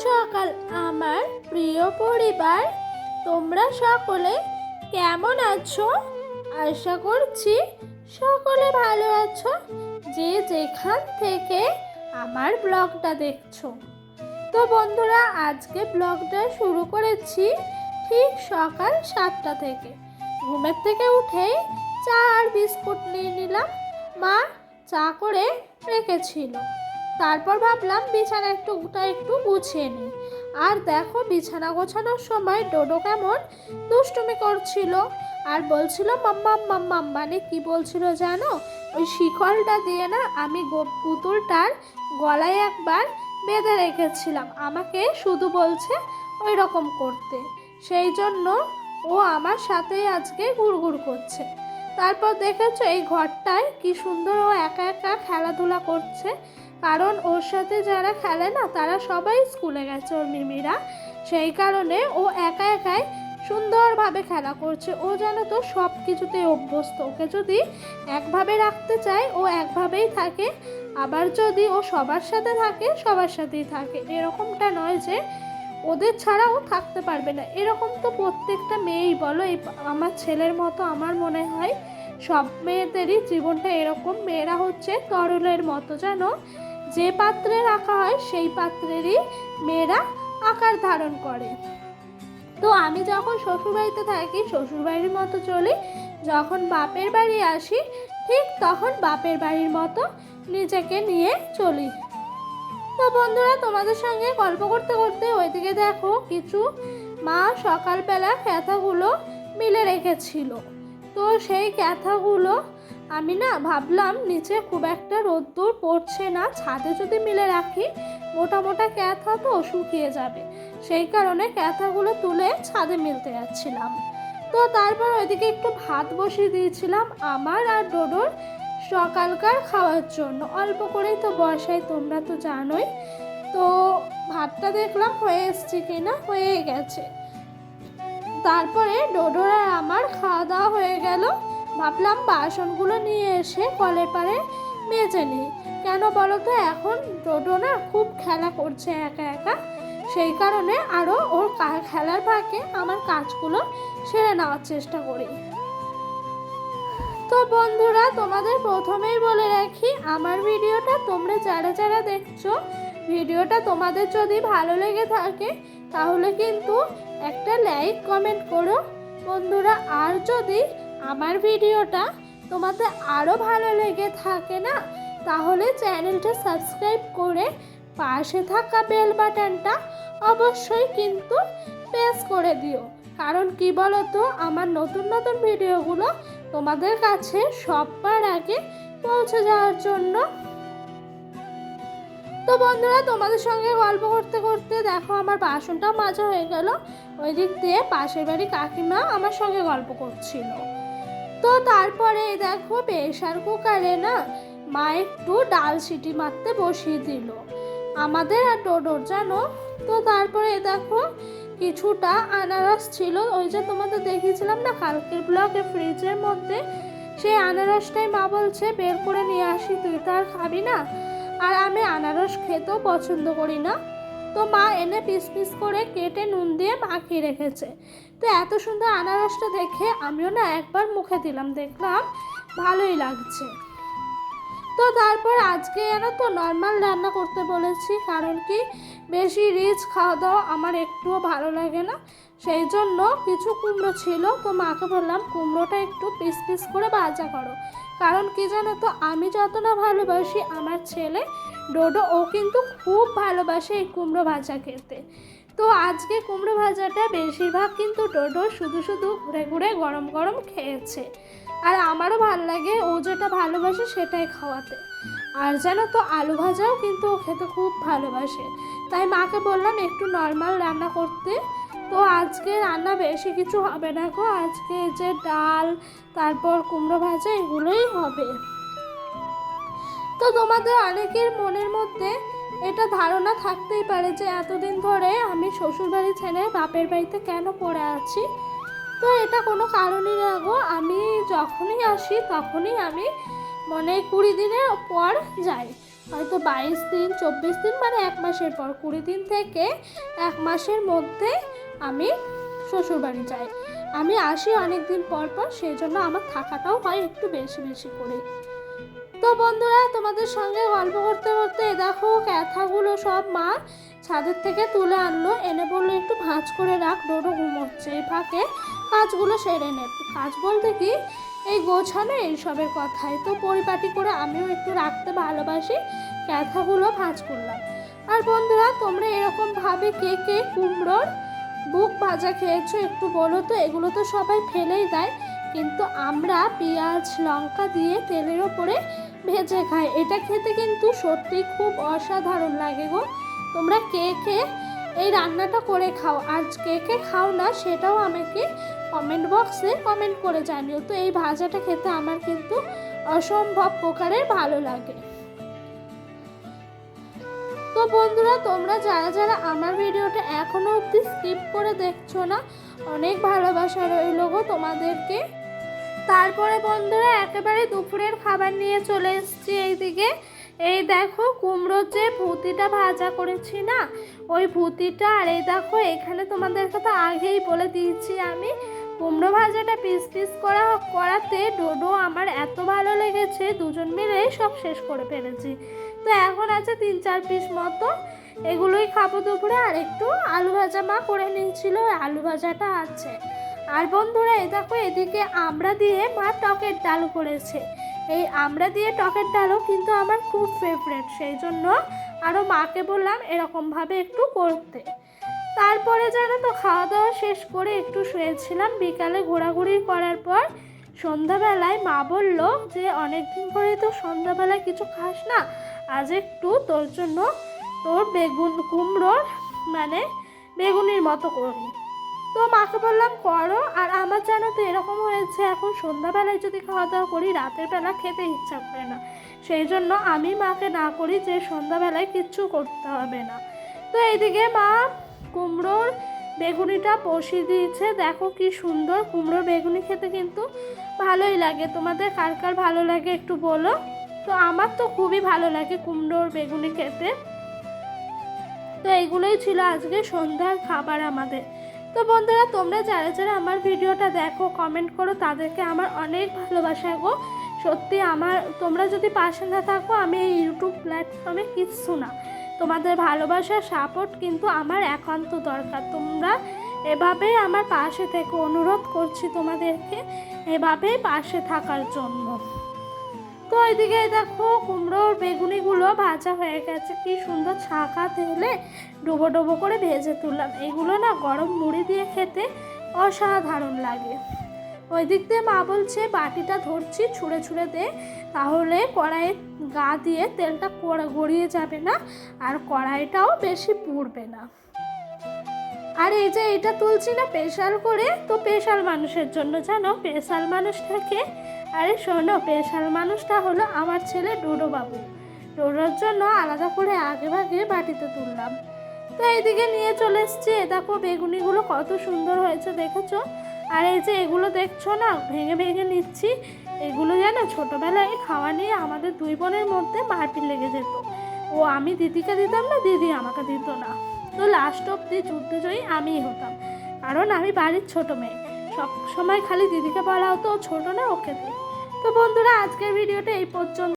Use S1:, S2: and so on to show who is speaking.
S1: সকাল আমার প্রিয় পরিবার, তোমরা সকলে কেমন আছো? আশা করছি সকলে ভালো আছো, যে যেখান থেকে আমার ব্লগটা দেখছো। তো বন্ধুরা, আজকে ব্লগটা শুরু করেছি ঠিক সকাল 7টা থেকে। ঘুমের থেকে উঠেই চা আর বিস্কুট নিয়ে নিলাম, মা চা করে রেখেছিল। তারপর ভাবলাম বিছানা একটু গুছিয়ে নিই। আর দেখো, বিছানা গোছানোর সময় ডোডো কেমন দুষ্টুমি করছিল আর বলছিল মাম্মাম মাম্মাম, মানে কি বলছিল জানো? ওই শিকলটা দিয়ে না আমি পুতুলটার গলায় একবার বেঁধে রেখেছিলাম, আমাকে শুধু বলছে ওই রকম করতে। সেই জন্য ও আমার সাথেই আজকে ঘুরঘুর করছে। তারপর দেখেছো এই ঘরটায় কি সুন্দর ও একা একা খেলাধুলা করছে, কারণ ওর সাথে যারা খেলে না তারা সবাই স্কুলে গেছে, ওর মিমিরা। সেই কারণে ও একা একাই সুন্দরভাবে খেলা করছে। ও যেন তো সব কিছুতেই অভ্যস্ত। ওকে যদি একভাবে রাখতে চায় ও একভাবেই থাকে, আবার যদি ও সবার সাথে থাকে সবার সাথেই থাকে। এরকমটা নয় যে ওদের ছাড়া ও থাকতে পারবে না। এরকম তো প্রত্যেকটা মেয়েই বলো, এই আমার ছেলের মতো আমার মনে হয় সব মেয়েদেরই জীবনটা এরকম। মেয়েরা হচ্ছে তরলের মতো, জানো, যে পাত্রে রাখা হয় সেই পাত্রেরই মেয়েরা আকার ধারণ করে। তো আমি যখন শ্বশুরবাড়িতে থাকি শ্বশুরবাড়ির মতো চলি, যখন বাপের বাড়ি আসি ঠিক তখন বাপের বাড়ির মতো নিজেকে নিয়ে চলি। তো বন্ধুরা, তোমাদের সঙ্গে গল্প করতে করতে ওইদিকে দেখো কিছু মা সকালবেলা ক্যাথাগুলো মিলে রেখেছিল। তো সেই ক্যাথাগুলো আমি না ভাবলাম নিচে খুব একটা রোদ্দুর পড়ছে না, ছাদে যদি মিলে রাখি মোটা মোটা ক্যাথা তো শুকিয়ে যাবে। সেই কারণে ক্যাথাগুলো তুলে ছাদে মিলতে যাচ্ছিলাম। তো তারপর ওইদিকে একটু ভাত বসিয়ে দিয়েছিলাম আমার আর ডোডোর সকালকার খাওয়ার জন্য। অল্প করেই তো বসাই, তোমরা তো জানোই। তো ভাতটা দেখলাম হয়ে এসছে কিনা, হয়ে গেছে। তারপরে ডোডোর আর আমার খাওয়া দাওয়া হয়ে গেল। ভাবলাম বাসনগুলো নিয়ে এসে কলের পাড়ে মেজে নিই। কেন বলো তো, এখন ডোডো না খুব খেলা করছে একা একা। সেই কারণে আরও ওর খেলার ফাঁকে আমার কাজগুলো সেরে নেওয়ার চেষ্টা করি। তো বন্ধুরা, তোমাদের প্রথমেই বলে রাখি, আমার ভিডিওটা তোমরা যারা যারা দেখছো, ভিডিওটা তোমাদের যদি ভালো লেগে থাকে তাহলে কিন্তু একটা লাইক কমেন্ট করো বন্ধুরা। আর যদি আমার ভিডিওটা তোমাদের আরও ভালো লেগে থাকে না, তাহলে চ্যানেলটা সাবস্ক্রাইব করে পাশে থাকা বেল বাটনটা অবশ্যই কিন্তু প্রেস করে দিও। কারণ কি বলো তো, আমার নতুন নতুন ভিডিওগুলো তোমাদের কাছে সবার আগে পৌঁছে যাওয়ার জন্য। তো বন্ধুরা, তোমাদের সঙ্গে গল্প করতে করতে দেখো আমার বাসনটা মাজা হয়ে গেল। ওই দিক দিয়ে পাশের বাড়ি কাকিমা আমার সঙ্গে গল্প করছিল। তো তারপরে দেখো প্রেসার কুকারে না মা একটু ডাল সিটি মারতে বসিয়ে দিল আমাদের আর ডোডোর, জানো। তো তারপরে দেখো কিছুটা আনারস ছিল, ওই যে তোমাদের দেখিয়েছিলাম না কালকের ব্লগে ফ্রিজের মধ্যে, সেই আনারসটাই মা বলছে বের করে নিয়ে আসি, তুই তো আর খাবি না। আর আমি আনারস খেতেও পছন্দ করি না। তো মা এনে পিস পিস করে কেটে নুন দিয়ে মাখিয়ে রেখেছে। তো এত সুন্দর আনারসটা দেখে আমিও না একবার মুখে দিলাম, দেখলাম ভালোই লাগছে। তো তারপর আজকে জানো তো নর্মাল রান্না করতে বলেছি, কারণ কি বেশি রিচ খাওয়া দাওয়া আমার একটুও ভালো লাগে না। সেই জন্য কিছু কুমড়ো ছিল, তো মাকে বললাম কুমড়োটা একটু পিস পিস করে ভাজা করো। কারণ কি জানো তো, আমি যত না ভালোবাসি আমার ছেলে ডোডো, ও কিন্তু খুব ভালোবাসে এই কুমড়ো ভাজা খেতে। তো আজকে কুমড়ো ভাজাটা বেশিরভাগ কিন্তু ডোডো শুধু শুধু ঘুরে ঘুরে গরম গরম খেয়েছে। আর আমারও ভালো লাগে ও যেটা ভালোবাসে সেটাই খাওয়াতে। আর জানো তো আলু ভাজাও কিন্তু ও খেতে খুব ভালোবাসে। তাই মাকে বললাম একটু নর্মাল রান্না করতে। তো আজকে রান্না বেশি কিছু হবে না গো, আজকে যে ডাল তারপর কুমড়ো ভাজা এগুলোই হবে। তো তোমাদের অনেকের মনের মধ্যে এটা ধারণা থাকতেই পারে যে এতদিন ধরে আমি শ্বশুরবাড়ি ছেড়ে বাপের বাড়িতে কেন পড়ে আছি। তো এটা কোনো কারণই না গো, আমি যখনই আসি তখনই আমি 20 দিনের পর যাই। হয়তো 22 দিন 24 দিন মানে 1 মাসের পর 20 দিন থেকে 1 মাসের মধ্যে আমি শ্বশুরবাড়ি যাই। আমি আসি অনেক দিন পর পর, সেই জন্য আমার থাকাটাও হয় একটু বেশি বেশি করে। তো বন্ধুরা, তোমাদের সঙ্গে গল্প করতে করতে দেখো ক্যাথাগুলো সব মা ছাদের থেকে তুলে আনলো, এনে বললো একটু ভাঁজ করে রাখ, ডোডো ঘুমোচ্ছে, এই ফাঁকে কাজগুলো সেরে নে। কাজ বলতে কি এই গোছানো এইসবের কথাই। তো পরিপাটি করে আমিও একটু রাখতে ভালোবাসি, ক্যাথাগুলো ভাঁজ করলাম। আর বন্ধুরা, তোমরা এরকমভাবে কে কে কুমড়োর বুক ভাজা খেয়েছো একটু বলো তো। এগুলো তো সবাই ফেলেই দেয়, কিন্তু আমরা পেঁয়াজ লঙ্কা দিয়ে তেলের ওপরে ভেজে খাই। এটা খেতে কিন্তু সত্যি খুব অসাধারণ লাগে গো। তোমরা কে কে এই রান্নাটা করে খাও, আর কে কে খাও না সেটাও আমাকে কমেন্ট বক্সে কমেন্ট করে জানিও। তো এই ভাজাটা খেতে আমার কিন্তু অসম্ভব প্রকারের ভালো লাগে। তো বন্ধুরা, তোমরা যারা যারা আমার ভিডিওটা এখনো অবধি স্কিপ করে দেখছো না, অনেক ভালোবাসা রইল গো তোমাদেরকে। তারপরে বন্ধুরা, একেবারে দুপুরের খাবার নিয়ে চলে এসেছি এইদিকে। এই দেখো কুমড়োর যে ভুতিটা ভাজা করেছি না, ওই ভুতিটা। আর এই দেখো এখানে তোমাদেরকে তো আগেই বলে দিয়েছি আমি, কুমড়ো ভাজাটা পিস পিস করাতে ডোডো আমার এত ভালো লেগেছে, দুজন মিলেই সব শেষ করে ফেলেছি। তো এখন আছে 3-4 পিস মতো, এগুলোই খাবো দুপুরে। আর একটু আলু ভাজা মা করে নিয়েছিল, আলু ভাজাটা আছে। আর বন্ধুরা, এই দেখো এদিকে আমড়া দিয়ে মা টকের ডাল করেছে। এই আমড়া দিয়ে টকের ডালও কিন্তু আমার খুব ফেভারিট, সেই জন্য আরও মাকে বললাম এরকমভাবে একটু করতে। তারপরে জানো তো খাওয়া দাওয়া শেষ করে একটু শুয়েছিলাম। বিকালে ঘোরাঘুরি করার পর সন্ধ্যাবেলায় মা বলল যে অনেক দিন করে তো সন্ধ্যাবেলায় কিছু খাস না, আজ একটু তোর জন্য তোর কুমড়োর মানে বেগুনির মতো করি। তো মাকে বললাম করো। আর আমার জানো তো এরকম হয়েছে, এখন সন্ধ্যাবেলায় যদি খাওয়া দাওয়া করি রাতের বেলা খেতে ইচ্ছা করে না, সেই জন্য আমি মাকে না করি যে সন্ধ্যাবেলায় কিচ্ছু করতে হবে না। তো এইদিকে মা কুমড়োর বেগুনিটা বসিয়ে দিয়েছে। দেখো কি সুন্দর, কুমড়োর বেগুনি খেতে কিন্তু ভালোই লাগে। তোমাদের কার কার ভালো লাগে একটু বলো। তো আমার তো খুবই ভালো লাগে কুমড়োর বেগুনি খেতে। তো এইগুলোই ছিল আজকে সন্ধ্যার খাবার আমাদের। তো বন্ধুরা, তোমরা যারা যারা আমার ভিডিওটা দেখো কমেন্ট করো, তাদেরকে আমার অনেক ভালোবাসা গো। সত্যি আমার, তোমরা যদি পাশে না থাকো আমি এই ইউটিউব প্ল্যাটফর্মে কিচ্ছু না। তোমাদের ভালোবাসার সাপোর্ট কিন্তু আমার একান্ত দরকার। তোমরা এভাবেই আমার পাশে থেকে, অনুরোধ করছি তোমাদেরকে এভাবেই পাশে থাকার জন্য। তো ওইদিকে দেখো কুমড়োর বেগুনিগুলো ভাজা হয়ে গেছে, কি সুন্দর ছাকা তেলে ডুবো ডুবো করে ভেজে তুললাম। এগুলো না গরম মুড়ি দিয়ে খেতে অসাধারণ লাগে। ওই দিক দিয়ে মা বলছে বাটিটা ধরছি ছুঁড়ে ছুঁড়ে দে, তাহলে কড়াইয়ের গা দিয়ে তেলটা গড়িয়ে যাবে না, আর কড়াইটাও বেশি পুড়বে না। আর এই যে এটা তুলছি না স্পেশাল করে, তো স্পেশাল মানুষের জন্য, জানো স্পেশাল মানুষটাকে, আরে শোনো, স্পেশাল মানুষটা হলো আমার ছেলে ডোডো বাবু। ডোডোর জন্য আলাদা করে আগে ভাগে বাটিতে তুললাম। তো এইদিকে নিয়ে চলে এসছি। দেখো বেগুনিগুলো কত সুন্দর হয়েছে দেখেছো। আর এই যে এগুলো দেখছো না ভেঙে ভেঙে নিচ্ছি, এগুলো যেন ছোটোবেলায় খাওয়া নিয়ে আমাদের দুই বোনের মধ্যে মারপিট লেগে যেত। ও আমি দিদিকে দিতাম না, দিদি আমাকে দিত না। তো লাস্ট অব্দি যুদ্ধজয়ী আমিই হতাম, কারণ আমি বাড়ির ছোট মেয়ে। সব সময় খালি দিদিকে বলা হতো ও ছোটো না, ওকে দিই। তো বন্ধুরা, আজকের ভিডিওটা এই পর্যন্ত।